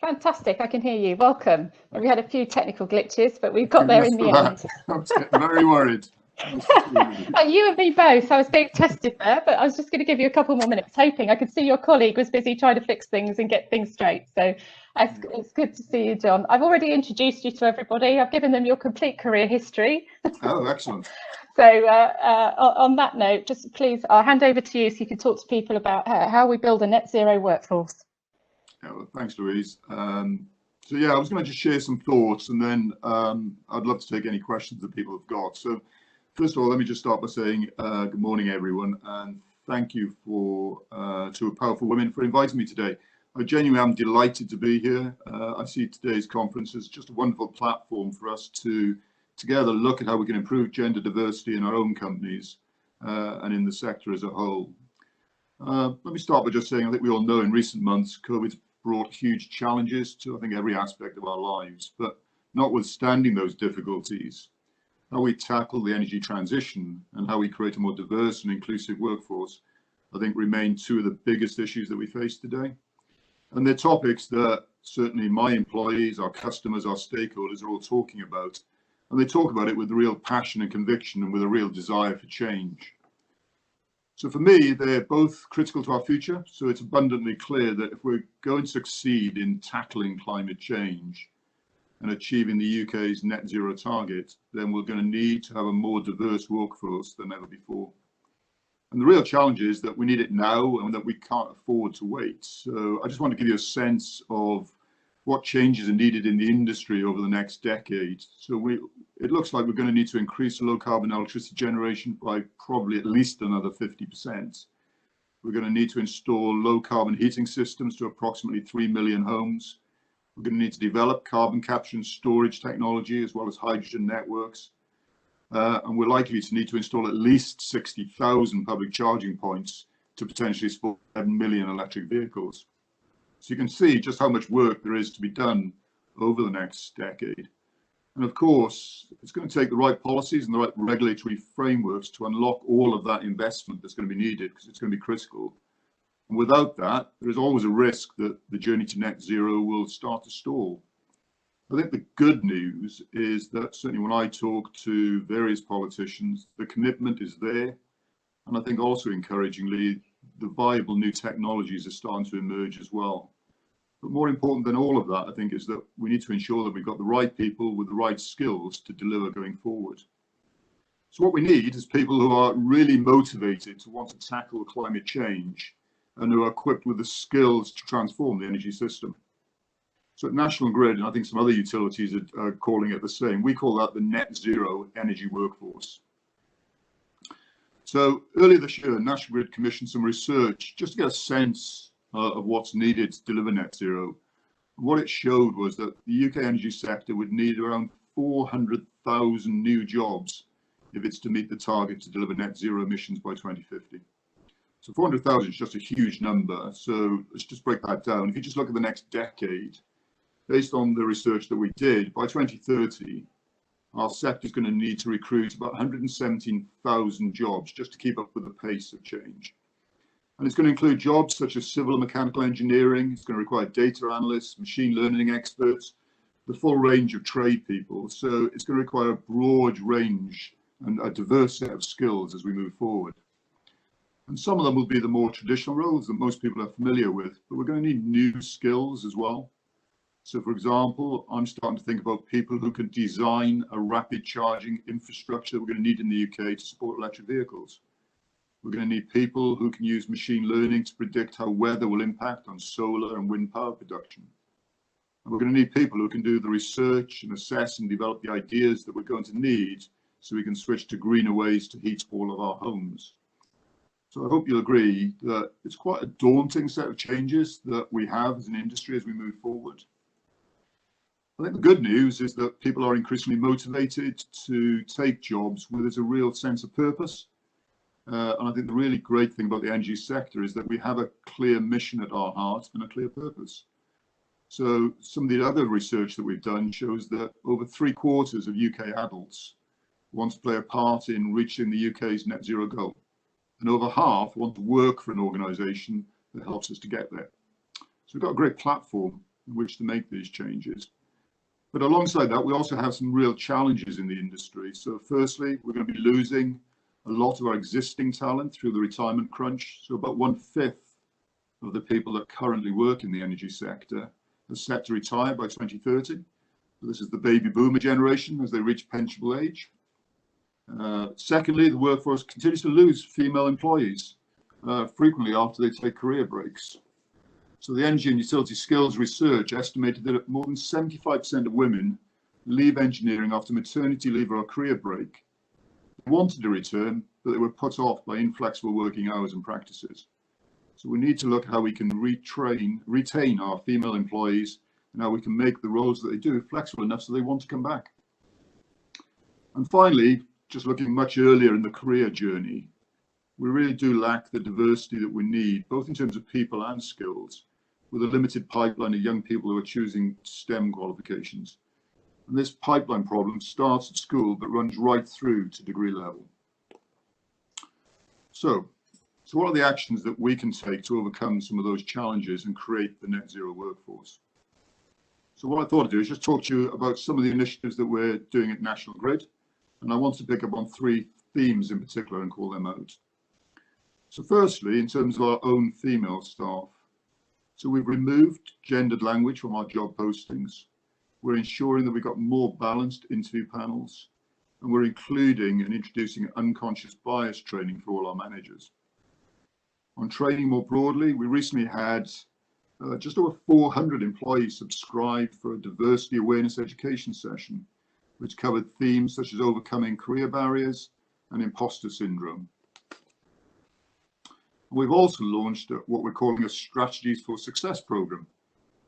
Fantastic, I can hear you. Welcome. We had a few technical glitches, but we've got there in the end. I was getting very worried. You and me both. I was being tested there, but I was just going to give you a couple more minutes, hoping. I could see your colleague was busy trying to fix things and get things straight. So it's good to see you, John. I've already introduced you to everybody. I've given them your complete career history. Oh, excellent. So on that note, just please, I'll hand over to you so you can talk to people about how we build a net zero workforce. Yeah, well, thanks, Louise. So yeah, I was going to just share some thoughts, and then I'd love to take any questions that people have got. So first of all, let me just start by saying good morning, everyone, and thank you for two powerful women for inviting me today. I genuinely am delighted to be here. I see today's conference as just a wonderful platform for us to together look at how we can improve gender diversity in our own companies and in the sector as a whole. Let me start by just saying, I think we all know in recent months, COVID's brought huge challenges to, I think, every aspect of our lives, but notwithstanding those difficulties, how we tackle the energy transition and how we create a more diverse and inclusive workforce, I think remain two of the biggest issues that we face today. And they're topics that certainly my employees, our customers, our stakeholders are all talking about. And they talk about it with real passion and conviction and with a real desire for change. So for me, they're both critical to our future. So it's abundantly clear that if we're going to succeed in tackling climate change and achieving the UK's net zero target, then we're going to need to have a more diverse workforce than ever before. And the real challenge is that we need it now and that we can't afford to wait. So I just want to give you a sense of what changes are needed in the industry over the next decade. So it looks like we're going to need to increase low carbon electricity generation by probably at least another 50%. We're going to need to install low carbon heating systems to approximately 3 million homes. We're going to need to develop carbon capture and storage technology as well as hydrogen networks. And we're likely to need to install at least 60,000 public charging points to potentially support 7 million electric vehicles. So you can see just how much work there is to be done over the next decade. And of course, it's going to take the right policies and the right regulatory frameworks to unlock all of that investment that's going to be needed, because it's going to be critical. And without that, there is always a risk that the journey to net zero will start to stall. I think the good news is that certainly when I talk to various politicians, the commitment is there. And I think also encouragingly, the viable new technologies are starting to emerge as well. But more important than all of that, I think, is that we need to ensure that we've got the right people with the right skills to deliver going forward. So what we need is people who are really motivated to want to tackle climate change and who are equipped with the skills to transform the energy system. So at National Grid, and I think some other utilities are calling it the same, we call that the net zero energy workforce. So earlier this year, National Grid commissioned some research just to get a sense of what's needed to deliver net zero. And what it showed was that the UK energy sector would need around 400,000 new jobs if it's to meet the target to deliver net zero emissions by 2050. So 400,000 is just a huge number. So let's just break that down. If you just look at the next decade, based on the research that we did, by 2030, our sector is going to need to recruit about 117,000 jobs just to keep up with the pace of change. And it's going to include jobs such as civil and mechanical engineering. It's going to require data analysts, machine learning experts, the full range of trade people. So it's going to require a broad range and a diverse set of skills as we move forward. And some of them will be the more traditional roles that most people are familiar with, but we're going to need new skills as well. So for example, I'm starting to think about people who can design a rapid charging infrastructure that we're going to need in the UK to support electric vehicles. We're going to need people who can use machine learning to predict how weather will impact on solar and wind power production. And we're going to need people who can do the research and assess and develop the ideas that we're going to need so we can switch to greener ways to heat all of our homes. So I hope you'll agree that it's quite a daunting set of changes that we have as an industry as we move forward. I think the good news is that people are increasingly motivated to take jobs where there's a real sense of purpose. And I think the really great thing about the energy sector is that we have a clear mission at our heart and a clear purpose. So some of the other research that we've done shows that over 3/4 of UK adults want to play a part in reaching the UK's net zero goal. And over half want to work for an organisation that helps us to get there. So we've got a great platform. in which to make these changes. But alongside that, we also have some real challenges in the industry. So firstly, we're going to be losing a lot of our existing talent through the retirement crunch. So about 1/5 of the people that currently work in the energy sector are set to retire by 2030. So this is the baby boomer generation as they reach pensionable age. Secondly, the workforce continues to lose female employees, frequently after they take career breaks. So the Energy and Utility Skills Research estimated that more than 75% of women leave engineering after maternity leave or a career break. They wanted to return, but they were put off by inflexible working hours and practices. So we need to look at how we can retain our female employees, and how we can make the roles that they do flexible enough so they want to come back. And finally, just looking much earlier in the career journey, we really do lack the diversity that we need, both in terms of people and skills, with a limited pipeline of young people who are choosing STEM qualifications. And this pipeline problem starts at school, but runs right through to degree level. So what are the actions that we can take to overcome some of those challenges and create the net zero workforce? So what I thought I'd do is just talk to you about some of the initiatives that we're doing at National Grid. And I want to pick up on 3 themes in particular and call them out. So firstly, in terms of our own female staff, so we've removed gendered language from our job postings. We're ensuring that we've got more balanced interview panels, and we're including and introducing unconscious bias training for all our managers. On training more broadly, we recently had just over 400 employees subscribe for a diversity awareness education session, which covered themes such as overcoming career barriers and imposter syndrome. We've also launched what we're calling a Strategies for Success program.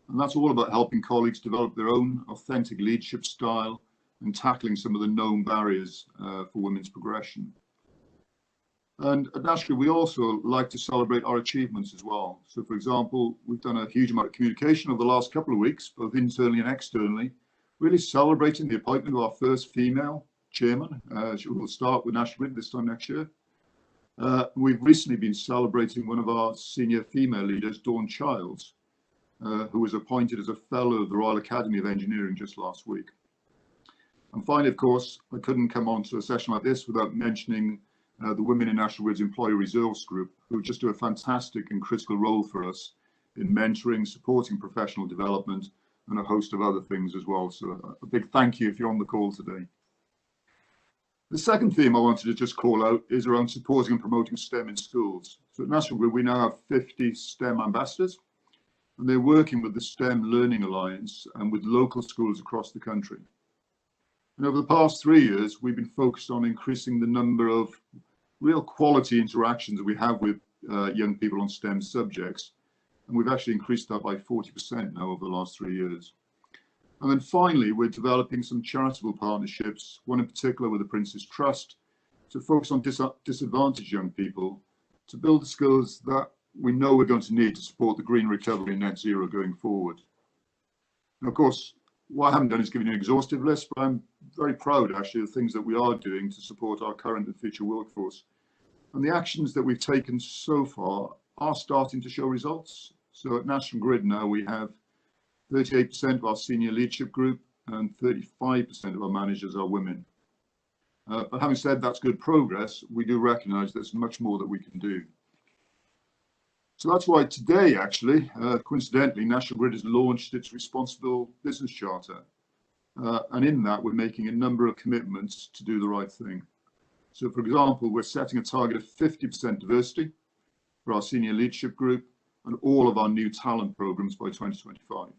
And that's all about helping colleagues develop their own authentic leadership style and tackling some of the known barriers for women's progression. And at National, we also like to celebrate our achievements as well. So for example, we've done a huge amount of communication over the last couple of weeks, both internally and externally, really celebrating the appointment of our first female chairman. She will start with National Grid this time next year. We've recently been celebrating one of our senior female leaders, Dawn Childs, who was appointed as a fellow of the Royal Academy of Engineering just last week. And finally, of course, I couldn't come on to a session like this without mentioning the Women in National Grid's Employee Resource Group, who just do a fantastic and critical role for us in mentoring, supporting professional development, and a host of other things as well. So a big thank you if you're on the call today. The second theme I wanted to just call out is around supporting and promoting STEM in schools. So at National Grid, we now have 50 STEM ambassadors, and they're working with the STEM Learning Alliance and with local schools across the country. And over the past 3 years, we've been focused on increasing the number of real quality interactions that we have with young people on STEM subjects. And we've actually increased that by 40% now over the last 3 years. And then finally, we're developing some charitable partnerships, one in particular with the Apprentices Trust, to focus on disadvantaged young people, to build the skills that we know we're going to need to support the green recovery and net zero going forward. And of course, what I haven't done is give you an exhaustive list, but I'm very proud actually of the things that we are doing to support our current and future workforce. And the actions that we've taken so far are starting to show results. So at National Grid now we have 38% of our senior leadership group and 35% of our managers are women. But having said that's good progress, we do recognise there's much more that we can do. So that's why today, actually, coincidentally, National Grid has launched its Responsible Business Charter. And in that, we're making a number of commitments to do the right thing. So, for example, we're setting a target of 50% diversity for our senior leadership group and all of our new talent programs by 2025.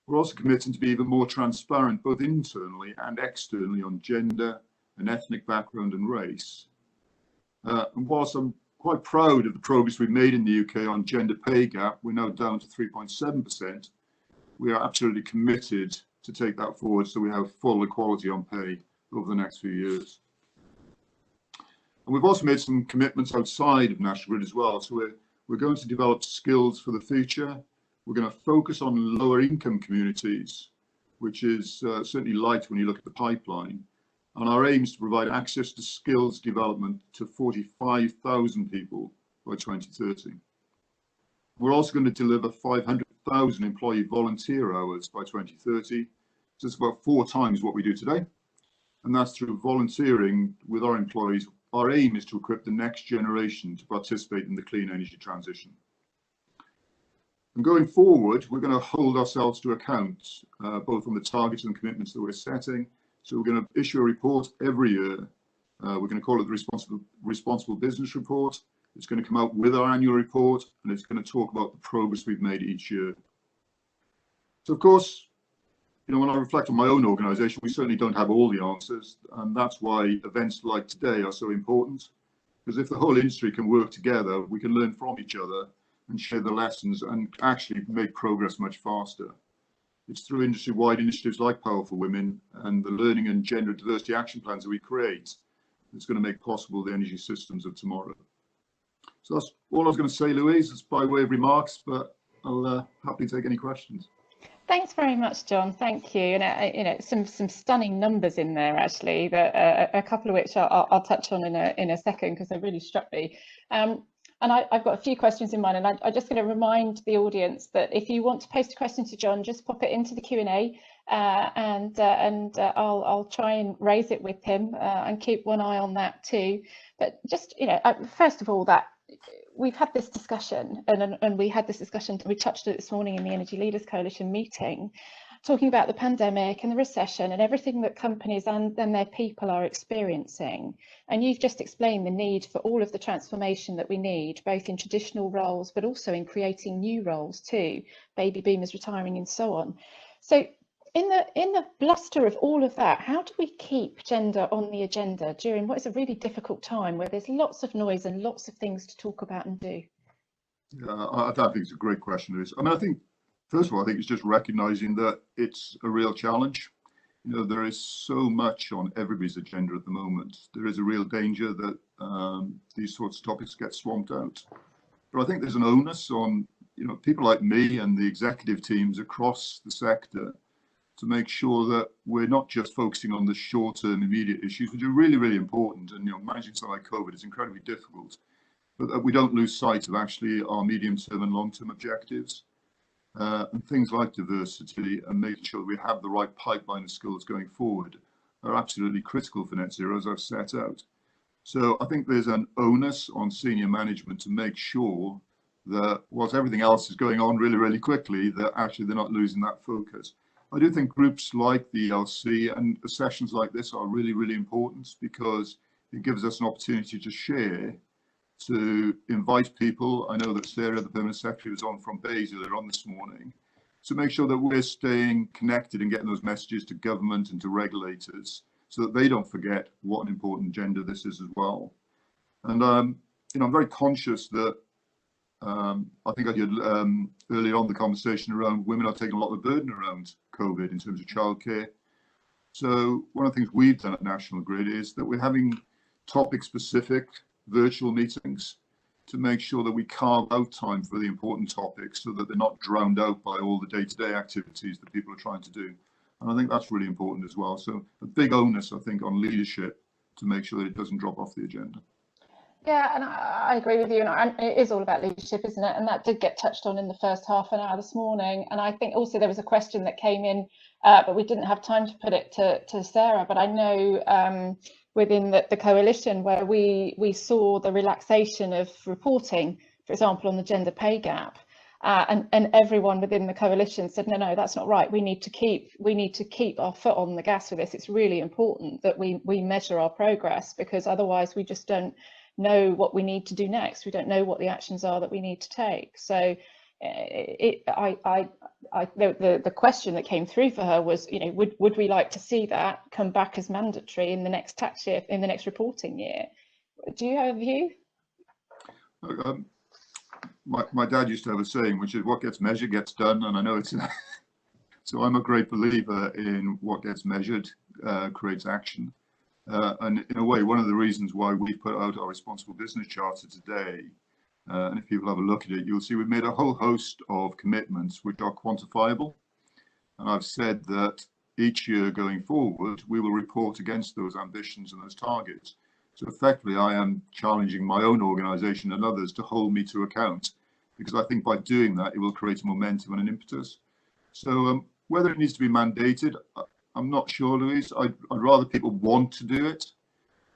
We're also committing to be even more transparent, both internally and externally, on gender and ethnic background and race. And whilst I'm quite proud of the progress we've made in the UK on gender pay gap, we're now down to 3.7%. We are absolutely committed to take that forward so we have full equality on pay over the next few years. And we've also made some commitments outside of National Grid as well. So we're going to develop skills for the future. We're going to focus on lower income communities, which is certainly light when you look at the pipeline. And our aim is to provide access to skills development to 45,000 people by 2030. We're also going to deliver 100,000 employee volunteer hours by 2030. So it's about 4 times what we do today. And that's through volunteering with our employees. Our aim is to equip the next generation to participate in the clean energy transition. And going forward, we're going to hold ourselves to account, both on the targets and commitments that we're setting. So we're going to issue a report every year. We're going to call it the Responsible Business Report. It's going to come out with our annual report, and it's going to talk about the progress we've made each year. So, of course, you know, when I reflect on my own organisation, we certainly don't have all the answers, and that's why events like today are so important. Because if the whole industry can work together, we can learn from each other and share the lessons and actually make progress much faster. It's through industry-wide initiatives like Power for Women and the learning and gender diversity action plans that we create that's going to make possible the energy systems of tomorrow. So that's all I was going to say, Louise. It's by way of remarks, but I'll happily take any questions. Thanks very much, John. Thank you. And you know, some stunning numbers in there actually. That a couple of which I'll touch on in a second because they really struck me. And I've got a few questions in mind, and I'm just going to remind the audience that if you want to post a question to John, just pop it into the Q&A, and I'll try and raise it with him and keep one eye on that too. But just, you know, first of all, that we've had this discussion, and we had this discussion, we touched it this morning in the Energy Leaders Coalition meeting, talking about the pandemic and the recession and everything that companies and their people are experiencing. And you've just explained the need for all of the transformation that we need, both in traditional roles, but also in creating new roles too, baby boomers retiring and so on. So in the bluster of all of that, how do we keep gender on the agenda during what is a really difficult time where there's lots of noise and lots of things to talk about and do? Yeah, I think it's a great question, Louise. I mean, I think, first of all, I think it's just recognizing that it's a real challenge. You know, there is so much on everybody's agenda at the moment. There is a real danger that these sorts of topics get swamped out. But I think there's an onus on, you know, people like me and the executive teams across the sector to make sure that we're not just focusing on the short-term immediate issues, which are really, really important. And, you know, managing something like COVID is incredibly difficult, but that we don't lose sight of actually our medium-term and long-term objectives. And things like diversity and making sure that we have the right pipeline of skills going forward are absolutely critical for net zero, as I've set out. So I think there's an onus on senior management to make sure that whilst everything else is going on really, really quickly, that actually they're not losing that focus. I do think groups like the ELC and sessions like this are really, really important because it gives us an opportunity to share, to invite people. I know that Sarah, the Permanent Secretary, was on from Bays earlier on this morning, to make sure that we're staying connected and getting those messages to government and to regulators so that they don't forget what an important agenda this is as well. And, you know, I'm very conscious that I think I did earlier on the conversation around women are taking a lot of the burden around COVID in terms of childcare. So one of the things we've done at National Grid is that we're having topic-specific virtual meetings to make sure that we carve out time for the important topics so that they're not drowned out by all the day-to-day activities that people are trying to do. And I think that's really important as well. So a big onus, I think, on leadership to make sure that it doesn't drop off the agenda. Yeah, and I agree with you, and it is all about leadership, isn't it? And that did get touched on in the first half an hour this morning. And I think also there was a question that came in, but we didn't have time to put it to Sarah. But I know within the coalition where we saw the relaxation of reporting, for example, on the gender pay gap, and everyone within the coalition said, no, that's not right. We need to keep our foot on the gas with this. It's really important that we measure our progress, because otherwise we just don't know what we need to do next. We don't know what the actions are that we need to take. So the question that came through for her was, you know, would we like to see that come back as mandatory in the next tax year, in the next reporting year? Do you have a view? My dad used to have a saying, which is what gets measured gets done, and I know it's so I'm a great believer in what gets measured creates action. And in a way, one of the reasons why we put out our Responsible Business Charter today, and if people have a look at it, you'll see we've made a whole host of commitments which are quantifiable. And I've said that each year going forward, we will report against those ambitions and those targets. So effectively, I am challenging my own organisation and others to hold me to account because I think by doing that, it will create a momentum and an impetus. So whether it needs to be mandated, I'm not sure, Louise. I'd rather people want to do it.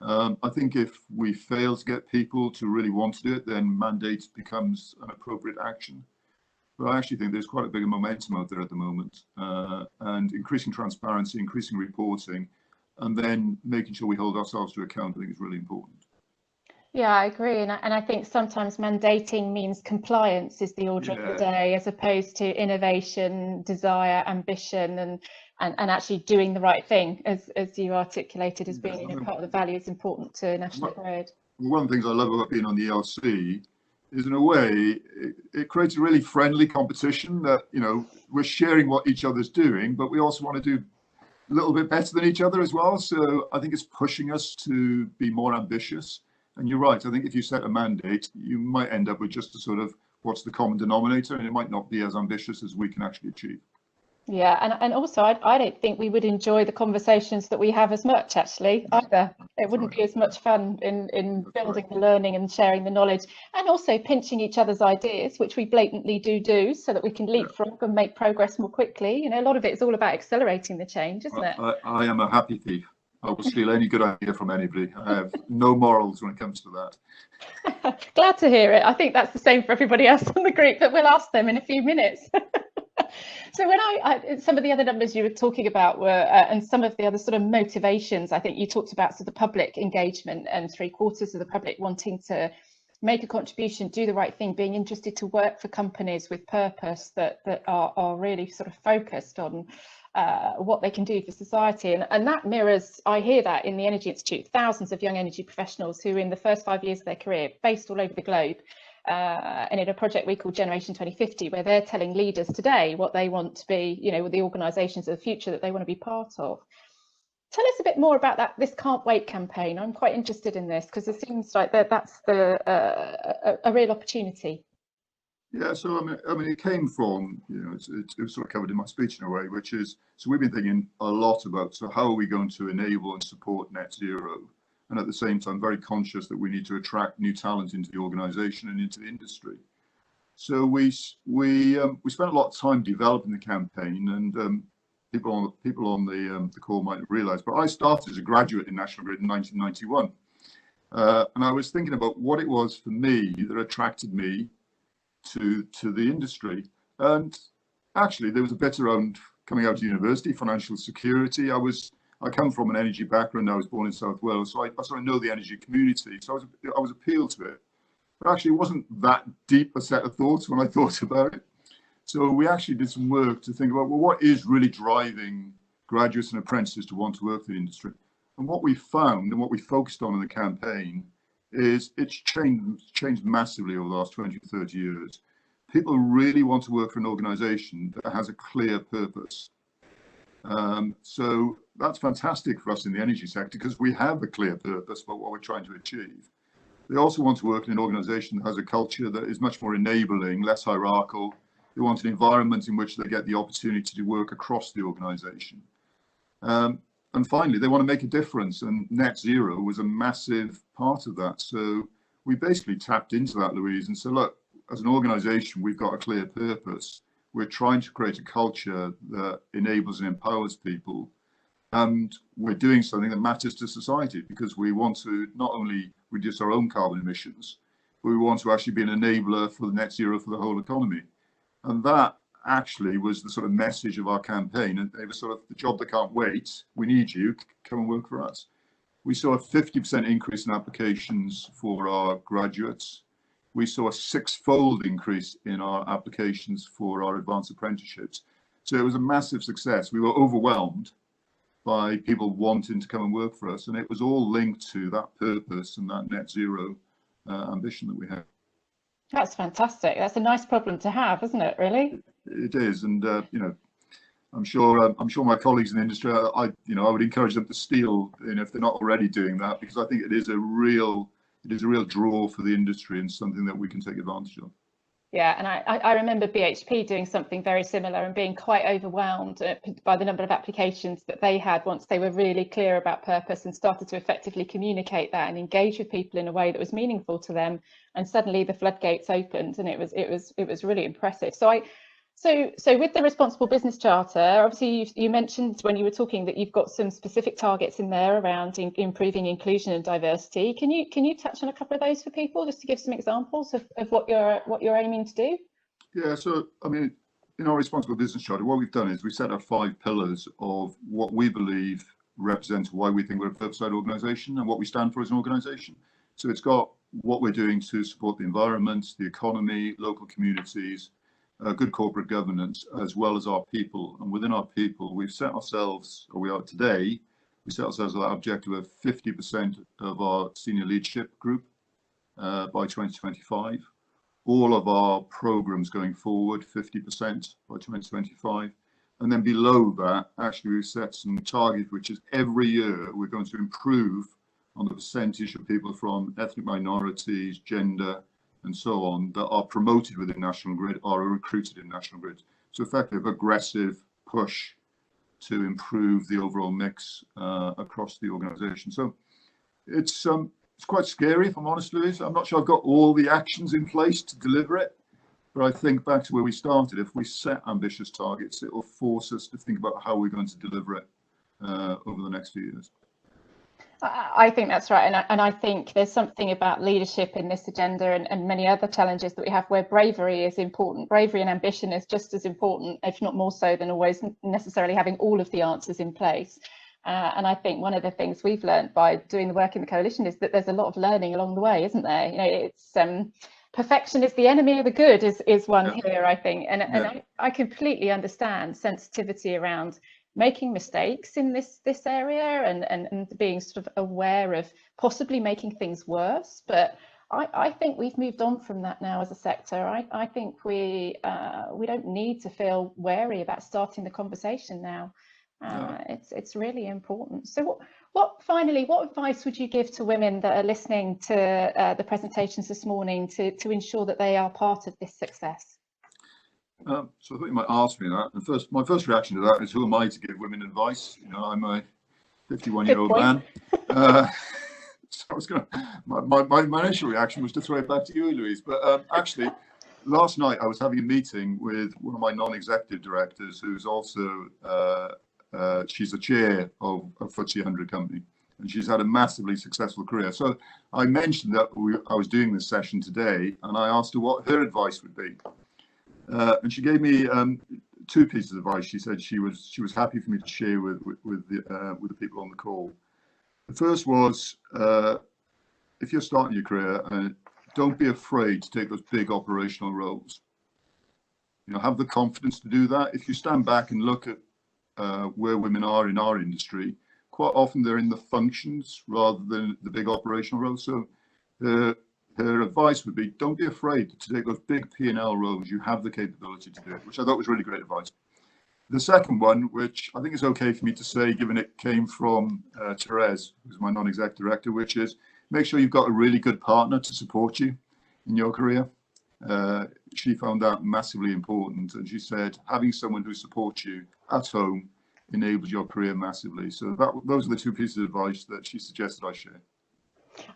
I think if we fail to get people to really want to do it, then mandate becomes an appropriate action. But I actually think there's quite a big momentum out there at the moment, and increasing transparency, increasing reporting, and then making sure we hold ourselves to account, I think is really important. Yeah, I agree. And I think sometimes mandating means compliance is the order of the day, as opposed to innovation, desire, ambition, and actually doing the right thing, as you articulated as being part of the values important to National Grid. One of the things I love about being on the ELC is, in a way, it creates a really friendly competition that, you know, we're sharing what each other's doing, but we also want to do a little bit better than each other as well. So I think it's pushing us to be more ambitious. And you're right, I think if you set a mandate, you might end up with just a sort of what's the common denominator, and it might not be as ambitious as we can actually achieve. Yeah, and also I don't think we would enjoy the conversations that we have as much, actually, either. It wouldn't be as much fun in building the learning and sharing the knowledge, and also pinching each other's ideas, which we blatantly do, so that we can leapfrog and make progress more quickly. You know, a lot of it is all about accelerating the change, isn't it? I am a happy thief. I will steal any good idea from anybody. I have no morals when it comes to that. Glad to hear it. I think that's the same for everybody else on the group, but we'll ask them in a few minutes. So when some of the other numbers you were talking about were, and some of the other sort of motivations, I think you talked about sort of the public engagement and 3/4 of the public wanting to make a contribution, do the right thing, being interested to work for companies with purpose that are really sort of focused on what they can do for society. And that mirrors, I hear that in the Energy Institute, thousands of young energy professionals who in the first 5 years of their career, based all over the globe, and in a project we call Generation 2050, where they're telling leaders today what they want to be, you know, with the organisations of the future that they want to be part of. Tell us a bit more about this Can't Wait campaign. I'm quite interested in this because it seems like that's a real opportunity. Yeah, so I mean, it came from, you know, it was sort of covered in my speech in a way, which is, so we've been thinking a lot about, so how are we going to enable and support net zero? And at the same time, very conscious that we need to attract new talent into the organisation and into the industry. So we spent a lot of time developing the campaign, and people on the call might realise, but I started as a graduate in National Grid in 1991, and I was thinking about what it was for me that attracted me to the industry. And actually, there was a bit around coming out of university, financial security. I come from an energy background. I was born in South Wales, so I sort of know the energy community. So I was appealed to it. But actually, it wasn't that deep a set of thoughts when I thought about it. So we actually did some work to think about, well, what is really driving graduates and apprentices to want to work for the industry? And what we found and what we focused on in the campaign is it's changed massively over the last 20 or 30 years. People really want to work for an organisation that has a clear purpose. So that's fantastic for us in the energy sector because we have a clear purpose about what we're trying to achieve. They also want to work in an organisation that has a culture that is much more enabling, less hierarchical. They want an environment in which they get the opportunity to work across the organisation. And finally, they want to make a difference, and net zero was a massive part of that. So we basically tapped into that, Louise, and said, look, as an organisation, we've got a clear purpose. We're trying to create a culture that enables and empowers people. And we're doing something that matters to society because we want to not only reduce our own carbon emissions, but we want to actually be an enabler for the net zero for the whole economy. And that actually was the sort of message of our campaign. And it was sort of the job that can't wait. We need you, come and work for us. We saw a 50% increase in applications for our graduates. We saw a 6-fold increase in our applications for our advanced apprenticeships. So it was a massive success. We were overwhelmed by people wanting to come and work for us. And it was all linked to that purpose and that net zero ambition that we have. That's fantastic. That's a nice problem to have, isn't it, really? It is. And, you know, I'm sure my colleagues in the industry, I would encourage them to steal, you know, if they're not already doing that, because I think it is a real draw for the industry and something that we can take advantage of. Yeah, and I remember BHP doing something very similar and being quite overwhelmed by the number of applications that they had once they were really clear about purpose and started to effectively communicate that and engage with people in a way that was meaningful to them. And suddenly the floodgates opened, and it was really impressive. So with the Responsible Business Charter, obviously you mentioned when you were talking that you've got some specific targets in there around improving inclusion and diversity. Can you touch on a couple of those for people, just to give some examples of what you're aiming to do? Yeah, so I mean, in our Responsible Business Charter, what we've done is we set out 5 pillars of what we believe represents why we think we're a purpose-led organisation and what we stand for as an organisation. So it's got what we're doing to support the environment, the economy, local communities, good corporate governance, as well as our people. And within our people, we've set ourselves, or we are today, we set ourselves that objective of 50% of our senior leadership group by 2025. All of our programs going forward, 50% by 2025. And then below that, actually, we've set some target, which is every year we're going to improve on the percentage of people from ethnic minorities, gender, and so on, that are promoted within National Grid or are recruited in National Grid. So effective, aggressive push to improve the overall mix across the organisation. So it's quite scary, if I'm honest, Louise. I'm not sure I've got all the actions in place to deliver it, but I think back to where we started, if we set ambitious targets, it will force us to think about how we're going to deliver it over the next few years. I think that's right, and I think there's something about leadership in this agenda and many other challenges that we have where bravery is important. Bravery and ambition is just as important, if not more so, than always necessarily having all of the answers in place. And I think one of the things we've learned by doing the work in the coalition is that there's a lot of learning along the way, isn't there? You know, it's perfection is the enemy of the good is one here, I think, and I completely understand sensitivity around making mistakes in this area and being sort of aware of possibly making things worse, but I think we've moved on from that now as a sector. I think we don't need to feel wary about starting the conversation now. It's really important. So what advice would you give to women that are listening to the presentations this morning to ensure that they are part of this success? So I thought you might ask me that. And my first reaction to that is, who am I to give women advice? You know, I'm a 51-year-old man. So I was going to, my initial reaction was to throw it back to you, Louise. But actually, last night I was having a meeting with one of my non-executive directors, who's also, she's the chair of a FTSE 100 company, and she's had a massively successful career. So I mentioned that I was doing this session today, and I asked her what her advice would be. And she gave me 2 pieces of advice. She said she was happy for me to share with the people on the call. The first was, if you're starting your career, don't be afraid to take those big operational roles. You know, have the confidence to do that. If you stand back and look at where women are in our industry, quite often they're in the functions rather than the big operational roles. So her advice would be, don't be afraid to take those big P&L roles. You have the capability to do it, which I thought was really great advice. The second one, which I think is okay for me to say, given it came from Therese, who's my non-exec director, which is make sure you've got a really good partner to support you in your career. She found that massively important, and she said having someone who supports you at home enables your career massively. So those are the 2 pieces of advice that she suggested I share.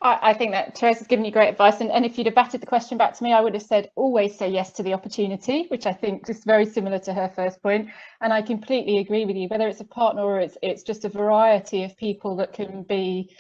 I think that Therese has given you great advice, and if you'd have batted the question back to me, I would have said always say yes to the opportunity, which I think is very similar to her first point. And I completely agree with you, whether it's a partner or it's just a variety of people that can be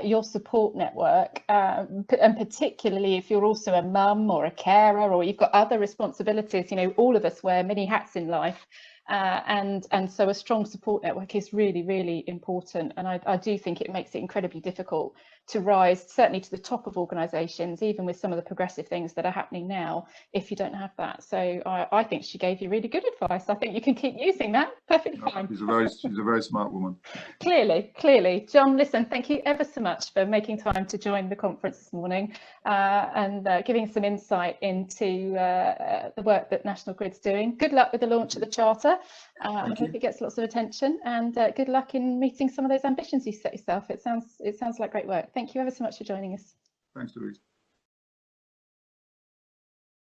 your support network, and particularly if you're also a mum or a carer or you've got other responsibilities. You know, all of us wear many hats in life. And so a strong support network is really, really important. And I do think it makes it incredibly difficult to rise, certainly to the top of organisations, even with some of the progressive things that are happening now, if you don't have that. So I think she gave you really good advice. I think you can keep using that. Perfectly fine. She's a very smart woman. Clearly. John, listen, thank you ever so much for making time to join the conference this morning and giving some insight into the work that National Grid's doing. Good luck with the launch of the Charter. I hope it gets lots of attention, and good luck in meeting some of those ambitions you set yourself. It sounds like great work. Thank you ever so much for joining us. Thanks, Louise.